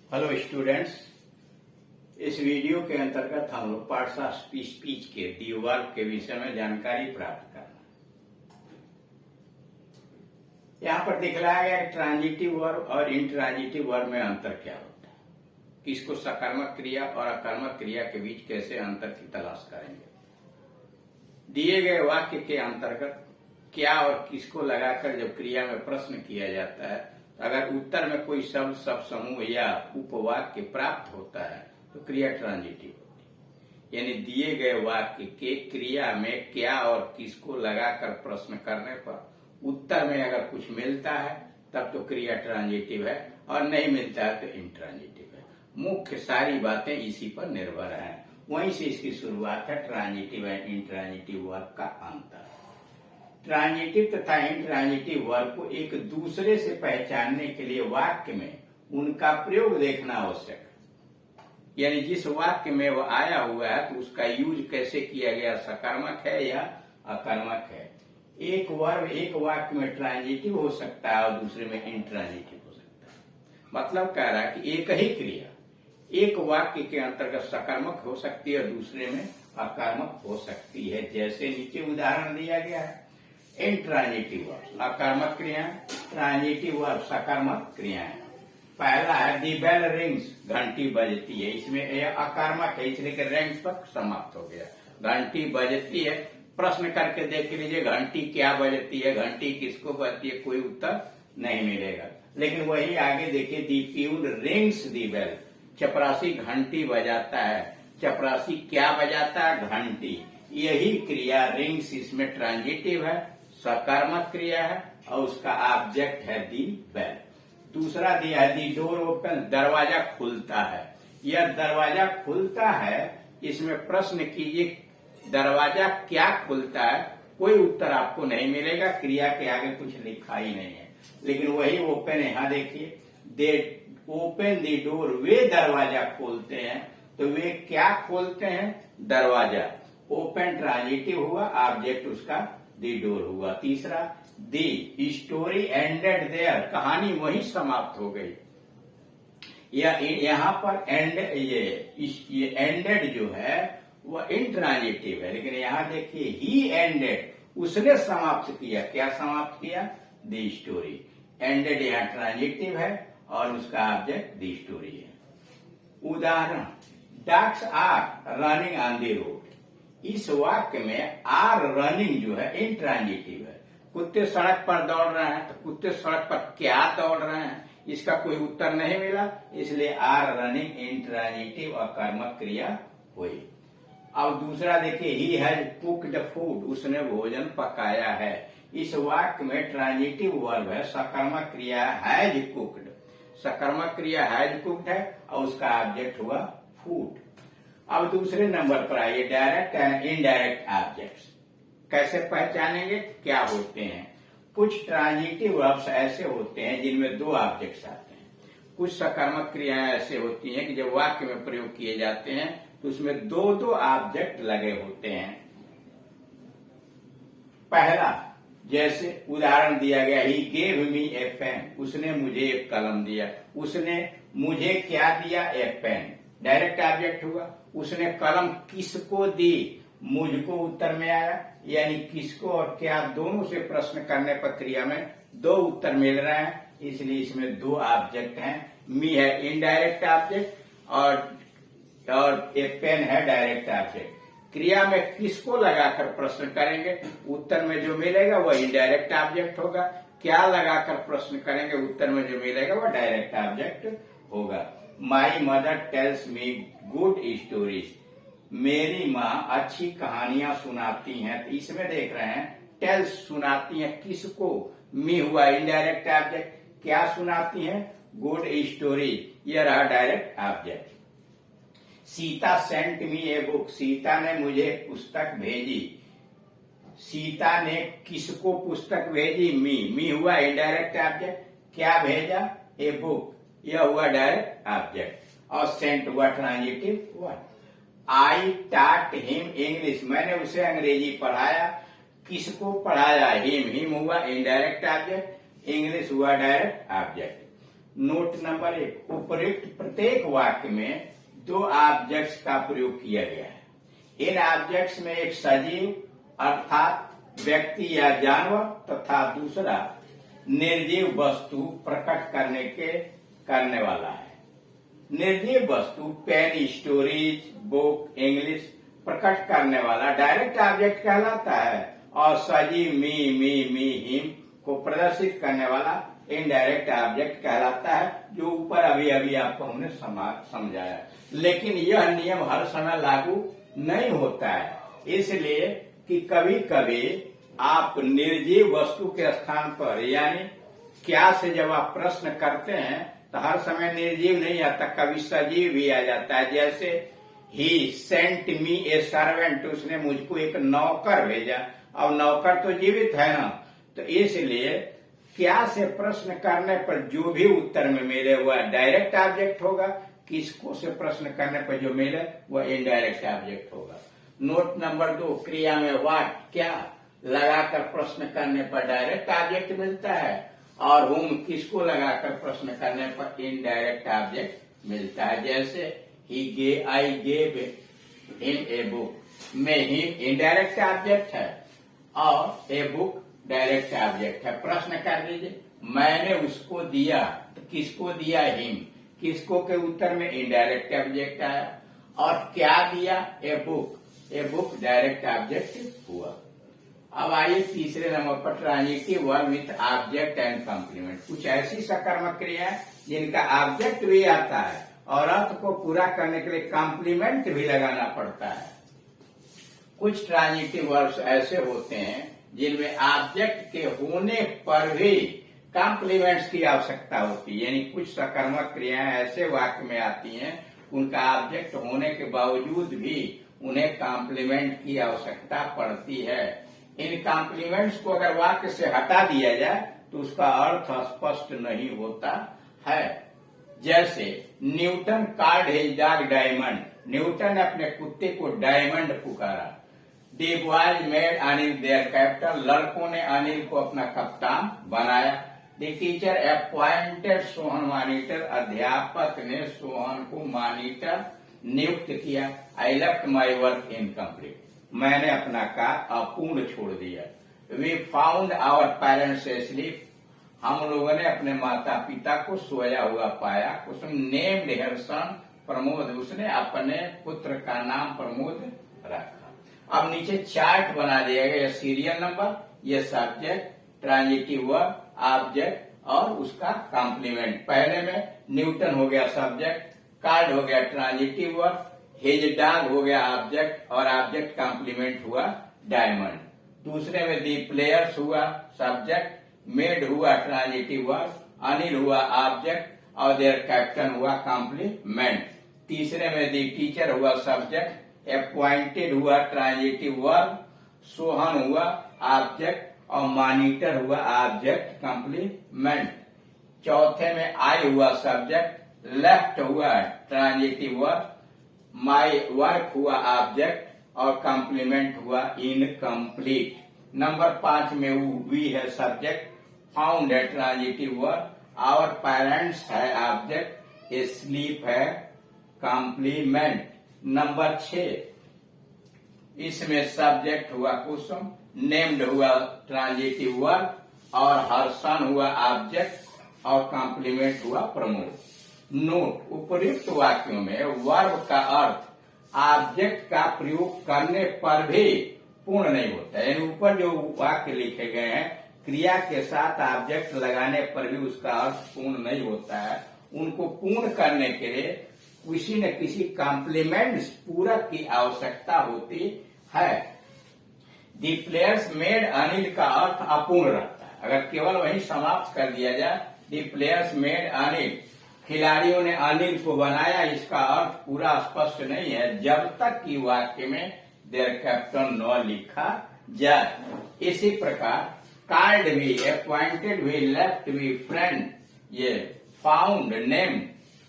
Hello students, इस video के अंतर्गत हम लोग पार्ट्स ऑफ स्पीच के दी वर्ब के विषय में जानकारी प्राप्त करना। यहाँ पर दिखलाया गया कि ट्रांजिटिव वर्ब और इंट्रांजिटिव वर्ब में अंतर क्या होता है, किसको सकर्मक क्रिया और अकर्मक क्रिया के बीच कैसे अंतर की तलाश करेंगे। दिए गए वाक्य के अंतर्गत क्या और किसको लगाकर जब क्रिया में प्रश्न किया जाता है, अगर उत्तर में कोई शब्द सब समूह या उपवाक्य प्राप्त होता है तो क्रिया ट्रांजिटिव होती है। यानी दिए गए वाक्य के क्रिया में क्या और किसको लगाकर प्रश्न करने पर उत्तर में अगर कुछ मिलता है तब तो क्रिया ट्रांजिटिव है और नहीं मिलता है तो इंट्रांजिटिव है। मुख्य सारी बातें इसी पर निर्भर हैं। वहीं से इसकी शुरुआत है ट्रांजिटिव एंड इंट्रांजिटिव वर्ब का अंतर। ट्रांजिटिव तथा इंट्रांजिटिव वर्ब को एक दूसरे से पहचानने के लिए वाक्य में उनका प्रयोग देखना आवश्यक है। यानी जिस वाक्य में वो आया हुआ है तो उसका यूज कैसे किया गया, सकर्मक है या अकर्मक है। एक वर्ब एक वाक्य में ट्रांजिटिव हो सकता है और दूसरे में इंट्रांजिटिव हो सकता है। मतलब कह रहा है कि एक ही क्रिया एक वाक्य के अंतर्गत सकर्मक हो सकती है और दूसरे में अकर्मक हो सकती है। जैसे नीचे उदाहरण दिया गया है, इंट्रांजिटिव वर्ब अकर्मक क्रियाएं, ट्रांजिटिव वर्ब सकर्मक क्रियाएं। पहला है दी बेल रिंग्स, घंटी बजती है। इसमें अकर्मक है इसलिए कि रिंग्स पर समाप्त हो गया। घंटी बजती है, प्रश्न करके देख लीजिए घंटी क्या बजती है, घंटी किसको बजती है, कोई उत्तर नहीं मिलेगा। लेकिन वही आगे देखिए, दी प्यून रिंग्स दी बेल, चपरासी घंटी बजाता है। चपरासी क्या बजाता है, घंटी। यही क्रिया रिंग्स इसमें ट्रांजिटिव है, सकर्मक क्रिया है और उसका ऑब्जेक्ट है दी बेल। दूसरा दिया है दी डोर ओपन, दरवाजा खुलता है। यह दरवाजा खुलता है, इसमें प्रश्न कीजिए दरवाजा क्या खुलता है, कोई उत्तर आपको नहीं मिलेगा, क्रिया के आगे कुछ लिखा ही नहीं है। लेकिन वही ओपन यहाँ देखिए, दे ओपन दी डोर, वे दरवाजा खोलते हैं। तो वे क्या खोलते हैं, दरवाजा। ओपन ट्रांजिटिव हुआ, ऑब्जेक्ट उसका दी डोर हुआ। तीसरा दी स्टोरी एंडेड देयर, कहानी वहीं समाप्त हो गई। यहाँ पर एंड ये एंडेड जो है वह इंट्रांजिटिव है। लेकिन यहाँ देखिए ही एंडेड, उसने समाप्त किया। क्या समाप्त किया, दी स्टोरी। एंडेड यहाँ ट्रांजिटिव है और उसका ऑब्जेक्ट दी स्टोरी है। उदाहरण, dogs are running on the road. इस वाक्य में आर रनिंग जो है इंट्रांजिटिव है। कुत्ते सड़क पर दौड़ रहे हैं, तो कुत्ते सड़क पर क्या दौड़ रहे हैं, इसका कोई उत्तर नहीं मिला, इसलिए आर रनिंग इंट्रांजिटिव अकर्मक क्रिया हुई। अब दूसरा देखिए, ही हैज कुक्ड फूड, उसने भोजन पकाया है। इस वाक्य में ट्रांजिटिव वर्ब है, सकर्मक क्रिया हैज कुक्ड। सकर्मक क्रिया हैज कुक्ड है और उसका ऑब्जेक्ट हुआ फूड। अब दूसरे नंबर पर आइए, डायरेक्ट एंड इनडायरेक्ट ऑब्जेक्ट्स कैसे पहचानेंगे, क्या होते हैं। कुछ ट्रांजिटिव वर्ब्स ऐसे होते हैं जिनमें दो ऑब्जेक्ट्स आते हैं। कुछ सकर्मक क्रियाएं ऐसे होती हैं कि जब वाक्य में प्रयोग किए जाते हैं तो उसमें दो दो ऑब्जेक्ट लगे होते हैं। पहला, जैसे उदाहरण दिया गया, he gave me A pen, उसने मुझे एक कलम दिया। उसने मुझे क्या दिया, ए पेन, डायरेक्ट ऑब्जेक्ट हुआ। उसने कलम किसको दी, मुझको उत्तर में आया। यानी किसको और क्या दोनों से प्रश्न करने पर क्रिया में दो उत्तर मिल रहे हैं, इसलिए इसमें दो ऑब्जेक्ट हैं। मी है इनडायरेक्ट ऑब्जेक्ट और ए पेन है डायरेक्ट ऑब्जेक्ट। क्रिया में किसको लगाकर प्रश्न करेंगे, उत्तर में जो मिलेगा वह इनडायरेक्ट ऑब्जेक्ट होगा। क्या लगाकर प्रश्न करेंगे, उत्तर में जो मिलेगा वह डायरेक्ट ऑब्जेक्ट होगा। My mother tells me good stories, मेरी माँ अच्छी कहानियां सुनाती हैं। तो इसमें देख रहे हैं टेल्स सुनाती हैं किसको, मी हुआ इनडायरेक्ट ऑब्जेक्ट। क्या सुनाती हैं, गुड स्टोरी, यह रहा direct object. Sita sent me a book, Sita ने मुझे पुस्तक भेजी। सीता ने किसको पुस्तक भेजी, मी हुआ इनडायरेक्ट ऑब्जेक्ट। क्या भेजा, ए बुक, यह हुआ डायरेक्ट ऑब्जेक्ट। और सेंट हुआ transitive verb. I taught him English, मैंने उसे अंग्रेजी पढ़ाया। किसको पढ़ाया, हिम हुआ इनडायरेक्ट ऑब्जेक्ट, इंग्लिश हुआ डायरेक्ट ऑब्जेक्ट। नोट नंबर 1, उपयुक्त प्रत्येक वाक्य में दो ऑब्जेक्ट्स का प्रयोग किया गया है। इन ऑब्जेक्ट्स में एक सजीव अर्थात व्यक्ति या जानवर तथा दूसरा निर्जीव वस्तु प्रकट करने वाला है। निर्जीव वस्तु पेन, स्टोरीज, बुक, इंग्लिश प्रकट करने वाला डायरेक्ट ऑब्जेक्ट कहलाता है और सजीव मी, हिम को प्रदर्शित करने वाला इनडायरेक्ट ऑब्जेक्ट कहलाता है, जो ऊपर अभी आपको हमने समझाया। लेकिन यह नियम हर समय लागू नहीं होता है, इसलिए कि कभी कभी आप निर्जीव वस्तु के स्थान पर यानी क्या से जब आप प्रश्न करते हैं तो हर समय निर्जीव नहीं आता, कभी सजीव भी आ जाता है। जैसे ही सेंट मी ए सर्वेंट, उसने मुझको एक नौकर भेजा। अब नौकर तो जीवित है ना, तो इसलिए क्या से प्रश्न करने पर जो भी उत्तर में मिले वह डायरेक्ट ऑब्जेक्ट होगा, किसको से प्रश्न करने पर जो मिले वह इनडायरेक्ट ऑब्जेक्ट होगा। नोट नंबर 2, क्रिया में व्हाट क्या लगाकर प्रश्न करने पर डायरेक्ट ऑब्जेक्ट मिलता है और हुम किसको लगाकर प्रश्न करने पर इनडायरेक्ट ऑब्जेक्ट मिलता है। जैसे I gave him a book, में हिम इनडायरेक्ट ऑब्जेक्ट है और ए बुक डायरेक्ट ऑब्जेक्ट है। प्रश्न कर लीजिए, मैंने उसको दिया, तो किसको दिया? हिम, किसको के उत्तर में इनडायरेक्ट ऑब्जेक्ट आया। और क्या दिया? ए बुक डायरेक्ट ऑब्जेक्ट हुआ। अब आइए तीसरे नंबर पर, transitive verb with object and complement. कुछ ऐसी सकर्मक क्रिया जिनका ऑब्जेक्ट भी आता है और अर्थ को पूरा करने के लिए कॉम्प्लीमेंट भी लगाना पड़ता है। कुछ ट्रांजिटिव वर्ब्स ऐसे होते हैं जिनमें ऑब्जेक्ट के होने पर भी कॉम्प्लीमेंट्स की आवश्यकता होती है, यानी कुछ सकर्मक क्रियाएं ऐसे वाक्य में आती हैं उनका ऑब्जेक्ट होने के बावजूद भी उन्हें कॉम्प्लीमेंट की आवश्यकता पड़ती है। इन कॉम्प्लीमेंट्स को अगर वाक्य से हटा दिया जाए तो उसका अर्थ स्पष्ट नहीं होता है। जैसे Newton called his dog Diamond, Newton ने अपने कुत्ते को डायमंड पुकारा। The boys made Anil their captain, लड़कों ने अनिल को अपना कप्तान बनाया। The teacher appointed Sohan monitor, अध्यापक ने सोहन को मॉनिटर नियुक्त किया। I left my work incomplete, मैंने अपना कार्य अपूर्ण छोड़ दिया। We found our parents asleep, हम लोगों ने अपने माता पिता को सोया हुआ पाया। उसने नेम्ड हियर सन प्रमोद, उसने अपने पुत्र का नाम प्रमोद रखा। अब नीचे चार्ट बना दिया गया, ये सीरियल नंबर, ये सब्जेक्ट, ट्रांजिटिव वर्ब, ऑब्जेक्ट और उसका कॉम्प्लीमेंट। पहले में न्यूटन हो गया सब्जेक्ट, कार्ड हो गया ट्रांजिटिव वर्ब, हिज डॉग हो गया ऑब्जेक्ट और ऑब्जेक्ट कॉम्प्लीमेंट हुआ डायमंड। दूसरे में दी प्लेयर्स हुआ सब्जेक्ट, मेड हुआ ट्रांजिटिव वर्ब, अनिल हुआ ऑब्जेक्ट और देयर कैप्टन हुआ कॉम्प्लीमेंट। तीसरे में दी टीचर हुआ सब्जेक्ट, अपॉइंटेड हुआ ट्रांजिटिव वर्ब, सोहन हुआ ऑब्जेक्ट और मॉनिटर हुआ ऑब्जेक्ट कॉम्प्लीमेंट। चौथे में आई हुआ सब्जेक्ट, लेफ्ट हुआ ट्रांजिटिव वर्ब, माई वर्क हुआ ऑब्जेक्ट और कॉम्प्लीमेंट हुआ इनकम्प्लीट। नंबर 5 में वी है सब्जेक्ट, फाउंड है ट्रांजिटिव वर्ब, आवर पेरेंट्स है ऑब्जेक्ट, स्लीप है कॉम्प्लीमेंट। नंबर 6 इसमें सब्जेक्ट हुआ कुसुम, नेम्ड हुआ ट्रांजिटिव वर्ब और हर सन हुआ ऑब्जेक्ट और कॉम्प्लीमेंट हुआ प्रमोद। नोट, उपर्युक्त वाक्यों में वर्ब का अर्थ ऑब्जेक्ट का प्रयोग करने पर भी पूर्ण नहीं होता है। यानी ऊपर जो वाक्य लिखे गए हैं क्रिया के साथ ऑब्जेक्ट लगाने पर भी उसका अर्थ पूर्ण नहीं होता है। उनको पूर्ण करने के लिए किसी न किसी कॉम्प्लीमेंट्स पूरक की आवश्यकता होती है। दी प्लेयर्स मेड अनिल का अर्थ अपूर्ण रहता है, अगर केवल वही समाप्त कर दिया जाए दी प्लेयर्स मेड अनिल, खिलाड़ियों ने अनिल को बनाया, इसका अर्थ पूरा स्पष्ट नहीं है जब तक कि वाक्य में देयर कैप्टन न लिखा जाए। इसी प्रकार कार्ड भी, अपॉइंटेड भी, लेफ्ट भी, फ्रेंड, ये फाउंड, नेम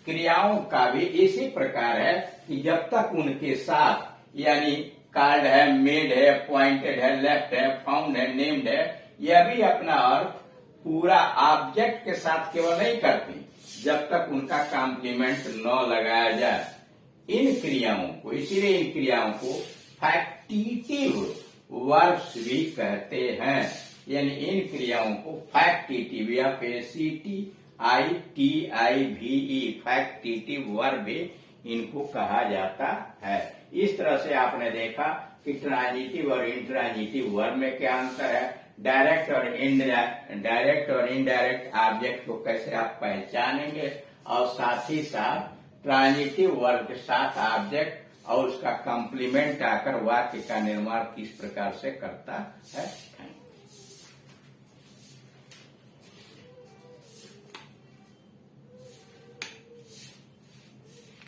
क्रियाओं का भी इसी प्रकार है कि जब तक उनके साथ यानी कार्ड है, मेड है, अपॉइंटेड है, लेफ्ट है, फाउंड है, नेम्ड है, यह भी अपना अर्थ पूरा ऑब्जेक्ट के साथ केवल नहीं करती जब तक उनका कॉम्प्लीमेंट न लगाया जाए। इन क्रियाओं को, इसीलिए इन क्रियाओं को फैक्टिटिव वर्ब्स भी कहते हैं। यानी इन क्रियाओं को फैक्टिटिव या FACTITIVE फैक्टिटिव वर्ब भी इनको कहा जाता है। इस तरह से आपने देखा कि ट्रांजिटिव और इंट्रांजिटिव वर्ब में क्या अंतर है, डायरेक्ट और इनडायरेक्ट ऑब्जेक्ट को कैसे आप पहचानेंगे, और साथ ही साथ ट्रांजिटिव वर्ब के साथ ऑब्जेक्ट और उसका कॉम्प्लीमेंट आकर वाक्य का निर्माण किस प्रकार से करता है।